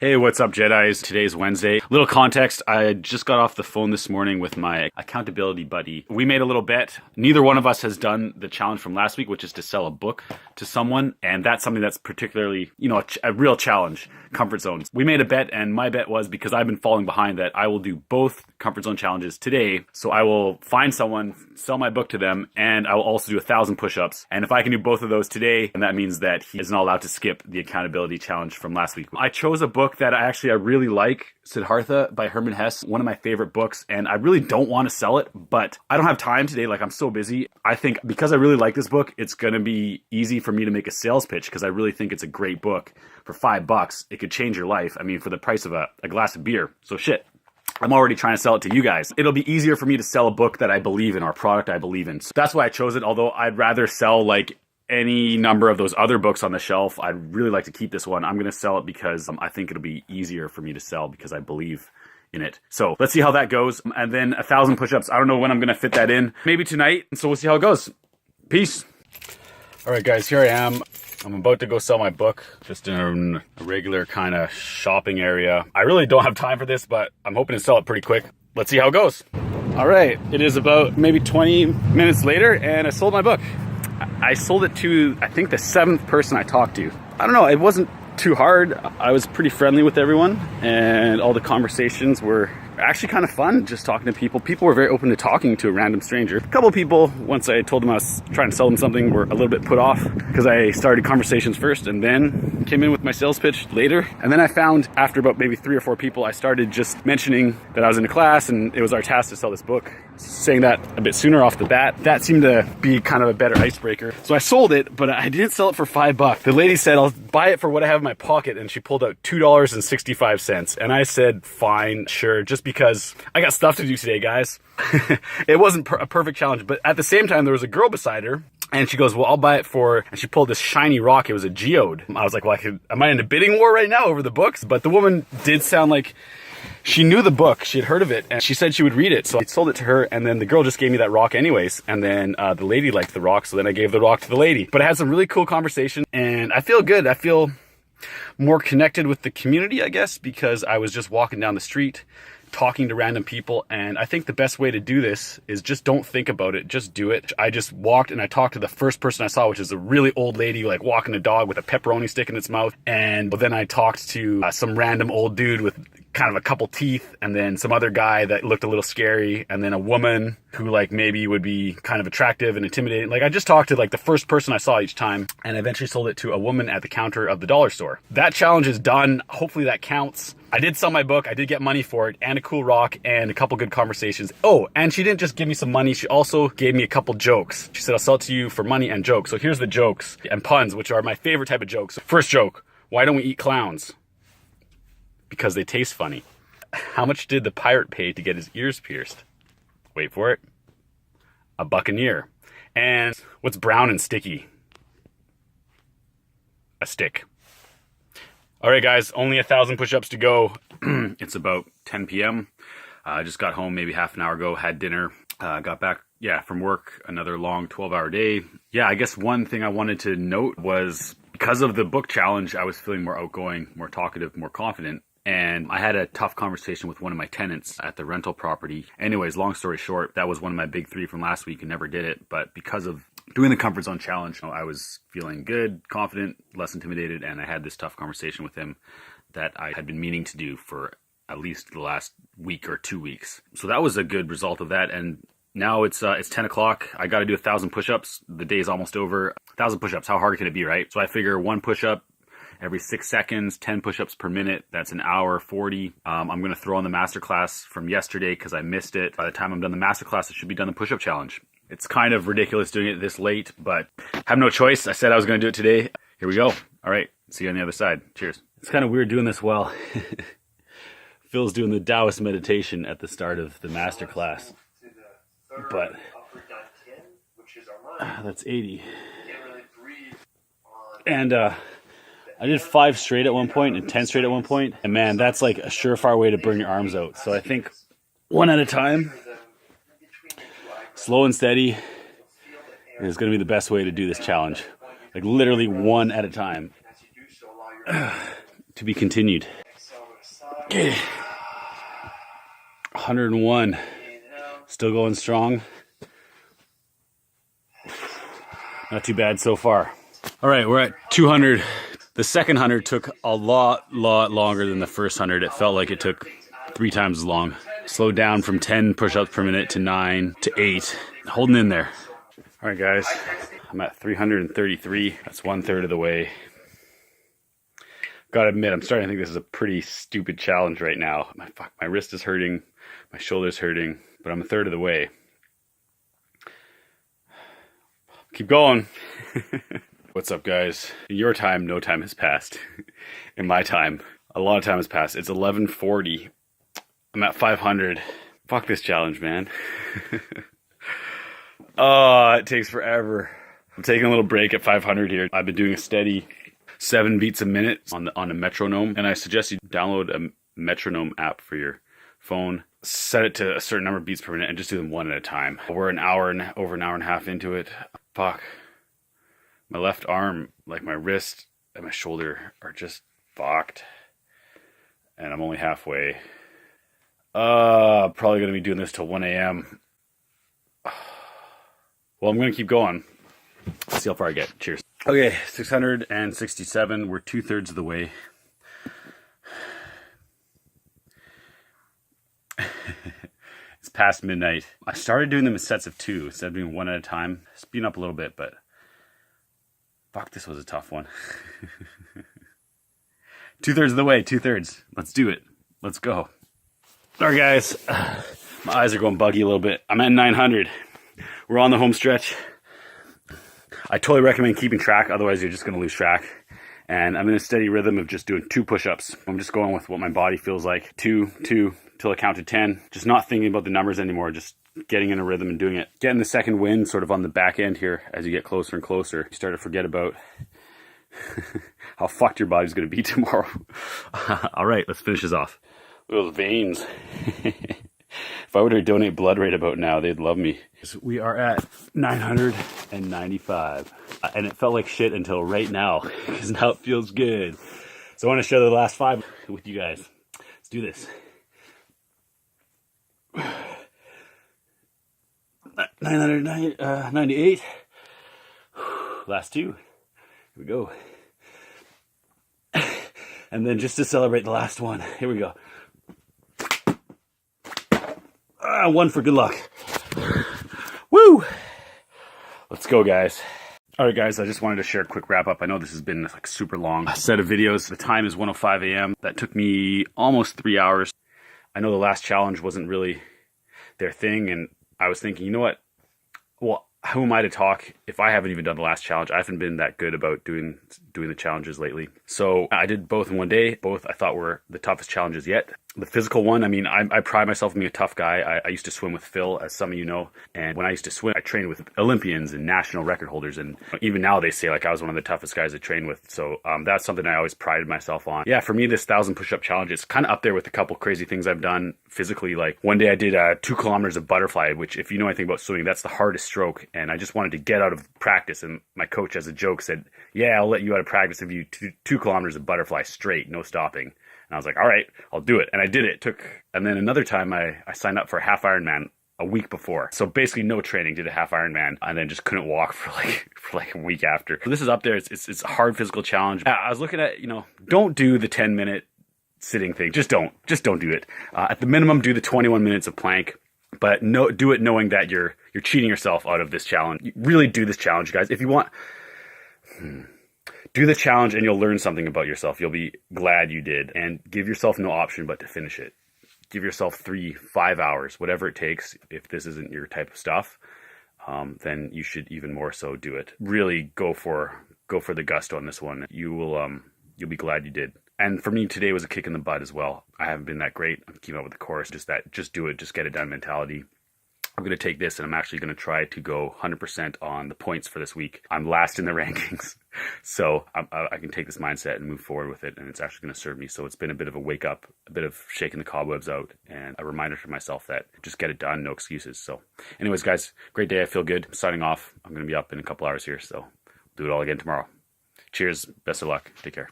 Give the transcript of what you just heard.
Hey, what's up, Jedis? Today's Wednesday. Little context, I just got off the phone this morning with my accountability buddy. We made a little bet. Neither one of us has done the challenge from last week, which is to sell a book to someone. And that's something that's particularly, a real challenge, comfort zones. We made a bet, and my bet was, because I've been falling behind, that I will do both comfort zone challenges today. So I will find someone, sell my book to them, and I will also do 1,000 push-ups. And if I can do both of those today, then that means that he is not allowed to skip the accountability challenge from last week. I chose a book that I really like, Siddhartha by Herman Hesse, one of my favorite books, and I really don't want to sell it, but I don't have time today. I'm so busy. I think because I really like this book, it's going to be easy for me to make a sales pitch because I really think it's a great book. For $5, it could change your life. I mean, for the price of a glass of beer. So shit. I'm already trying to sell it to you guys. It'll be easier for me to sell a book that I believe in, or a product I believe in. So that's why I chose it, although I'd rather sell any number of those other books on the shelf. I'd really like to keep this one. I'm going to sell it because I think it'll be easier for me to sell because I believe in it. So let's see how that goes. And then 1,000 push-ups. I don't know when I'm going to fit that in. Maybe tonight. So we'll see how it goes. Peace. All right, guys, here I am. I'm about to go sell my book, just in a regular kind of shopping area. I really don't have time for this, but I'm hoping to sell it pretty quick. Let's see how it goes. All right, it is about maybe 20 minutes later, and I sold my book. I sold it to, I think, the 7th person I talked to. I don't know, it wasn't too hard. I was pretty friendly with everyone, and all the conversations were actually kind of fun, just talking to people. People were very open to talking to a random stranger. A couple of people, once I told them I was trying to sell them something, were a little bit put off because I started conversations first and then came in with my sales pitch later. And then I found, after about maybe 3 or 4 people, I started just mentioning that I was in a class and it was our task to sell this book. Saying that a bit sooner off the bat, that seemed to be kind of a better icebreaker. So I sold it, but I didn't sell it for $5. The lady said, I'll buy it for what I have in my pocket, and she pulled out $2.65. And I said, fine, sure, just because I got stuff to do today, guys. It wasn't a perfect challenge, but at the same time, there was a girl beside her, and she goes, well, I'll buy it for, and she pulled this shiny rock. It was a geode. I was like, well, am I in a bidding war right now over the books? But the woman did sound like she knew the book. She had heard of it, and she said she would read it. So I sold it to her, and then the girl just gave me that rock anyways. And then the lady liked the rock, so then I gave the rock to the lady. But I had some really cool conversation, and I feel good. I feel more connected with the community, I guess, because I was just walking down the street, talking to random people. And I think the best way to do this is just don't think about it, just do it. I just walked and I talked to the first person I saw, which is a really old lady, walking a dog with a pepperoni stick in its mouth. And then I talked to some random old dude with kind of a couple teeth, and then some other guy that looked a little scary, and then a woman who maybe would be kind of attractive and intimidating. I just talked to the first person I saw each time, and eventually sold it to a woman at the counter of the dollar store. That challenge is done. Hopefully that counts. I did sell my book. I did get money for it, and a cool rock, and a couple good conversations. Oh, and she didn't just give me some money. She also gave me a couple jokes. She said, I'll sell it to you for money and jokes. So here's the jokes and puns, which are my favorite type of jokes. First joke, why don't we eat clowns? Because they taste funny. How much did the pirate pay to get his ears pierced? Wait for it. A buccaneer. And what's brown and sticky? A stick. All right, guys, only 1,000 push-ups to go. It's about 10 p.m. I just got home maybe half an hour ago, had dinner, got back, from work, another long 12-hour day. I guess one thing I wanted to note was, because of the book challenge, I was feeling more outgoing, more talkative, more confident. And I had a tough conversation with one of my tenants at the rental property. Anyways, long story short, that was one of my big 3 from last week and never did it. But because of doing the comfort zone challenge, I was feeling good, confident, less intimidated. And I had this tough conversation with him that I had been meaning to do for at least the last week or 2 weeks. So that was a good result of that. And now it's 10 o'clock. I got to do 1,000 push-ups. The day is almost over. 1,000 push-ups, how hard can it be, right? So I figure 1 push-up every 6 seconds, 10 push-ups per minute. That's an hour 40. I'm going to throw on the masterclass from yesterday because I missed it. By the time I'm done the masterclass, it should be done the push-up challenge. It's kind of ridiculous doing it this late, but I have no choice. I said I was going to do it today. Here we go. All right. See you on the other side. Cheers. It's kind of weird doing this while Phil's doing the Taoist meditation at the start of the masterclass. But that's 80. And I did 5 straight at one point and 10 straight at one point. And man, that's a surefire way to burn your arms out. So I think 1 at a time, slow and steady, is going to be the best way to do this challenge. Literally 1 at a time. To be continued. Okay. 101. Still going strong. Not too bad so far. All right, we're at 200. The second 100 took a lot longer than the first 100. It felt like it took 3 times as long. Slowed down from 10 push-ups per minute to 9 to 8. Holding in there. All right, guys. I'm at 333. That's 1/3 of the way. Gotta admit, I'm starting to think this is a pretty stupid challenge right now. My wrist is hurting, my shoulder's hurting, but I'm 1/3 of the way. Keep going. What's up, guys? In your time, no time has passed. In my time, a lot of time has passed. It's 11:40. I'm at 500. Fuck this challenge, man. Oh, it takes forever. I'm taking a little break at 500 here. I've been doing a steady 7 beats a minute on a metronome, and I suggest you download a metronome app for your phone. Set it to a certain number of beats per minute and just do them one at a time. We're over an hour and a half into it. Fuck. My left arm, like my wrist and my shoulder, are just fucked. And I'm only halfway. Probably gonna be doing this till 1 a.m. Well, I'm gonna keep going. See how far I get. Cheers. Okay, 667. We're 2/3 of the way. It's past midnight. I started doing them in sets of 2 instead of doing 1 at a time. Speeding up a little bit, but fuck, this was a tough one. 2/3 of the way, 2/3. Let's do it. Let's go. All right, guys. My eyes are going buggy a little bit. I'm at 900. We're on the home stretch. I totally recommend keeping track, otherwise you're just going to lose track. And I'm in a steady rhythm of just doing 2 push-ups. I'm just going with what my body feels like. 2, till I count to 10. Just not thinking about the numbers anymore, just getting in a rhythm and doing it. Getting the second wind sort of on the back end here as you get closer and closer. You start to forget about how fucked your body's going to be tomorrow. All right, let's finish this off. Look at those veins. If I were to donate blood right about now, they'd love me. So we are at 995. And it felt like shit until right now, because now it feels good. So I want to share the last 5 with you guys. Let's do this. 998. Last 2. Here we go. And then just to celebrate the last one, here we go. 1 for good luck. Woo! Let's go, guys. All right, guys, I just wanted to share a quick wrap up. I know this has been like super long set of videos. The time is 1:05 a.m. That took me almost 3 hours. I know the last challenge wasn't really their thing, and I was thinking, you know what? Well, who am I to talk if I haven't even done the last challenge? I haven't been that good about doing the challenges lately. So I did both in one day. Both I thought were the toughest challenges yet. The physical one, I mean, I pride myself on being a tough guy. I used to swim with Phil, as some of you know. And when I used to swim, I trained with Olympians and national record holders. And even now they say like I was one of the toughest guys to train with. So that's something I always prided myself on. Yeah, for me, this 1,000 push-up challenge is kind of up there with a couple crazy things I've done physically. Like one day I did 2 kilometers of butterfly, which if you know anything about swimming, that's the hardest stroke. And I just wanted to get out of practice. And my coach, as a joke, said, yeah, I'll let you out of practice if you 2 kilometers of butterfly straight, no stopping. And I was like, all right, I'll do it. And I did it. And then another time I signed up for a half Ironman a week before. So basically no training, did a half Ironman, and then just couldn't walk for like a week after. So this is up there. It's a hard physical challenge. I was looking at, don't do the 10-minute sitting thing. Just don't do it. At the minimum, do the 21 minutes of plank. But do it knowing that you're cheating yourself out of this challenge. You really do this challenge, guys. If you want... Do the challenge and you'll learn something about yourself. You'll be glad you did. And give yourself no option but to finish it. Give yourself 3-5 hours, whatever it takes. If this isn't your type of stuff, then you should even more so do it. Really go for the gusto on this one. You'll be glad you did. And for me, today was a kick in the butt as well. I haven't been that great. I'm keeping up with the course. Just do it, just get it done mentality. I'm going to take this and I'm actually going to try to go 100% on the points for this week. I'm last in the rankings. So I can take this mindset and move forward with it, and it's actually going to serve me. So it's been a bit of a wake up, a bit of shaking the cobwebs out, and a reminder for myself that just get it done, no excuses. So anyways, guys, great day. I feel good. I'm signing off. I'm going to be up in a couple hours here, so we'll do it all again tomorrow. Cheers. Best of luck. Take care.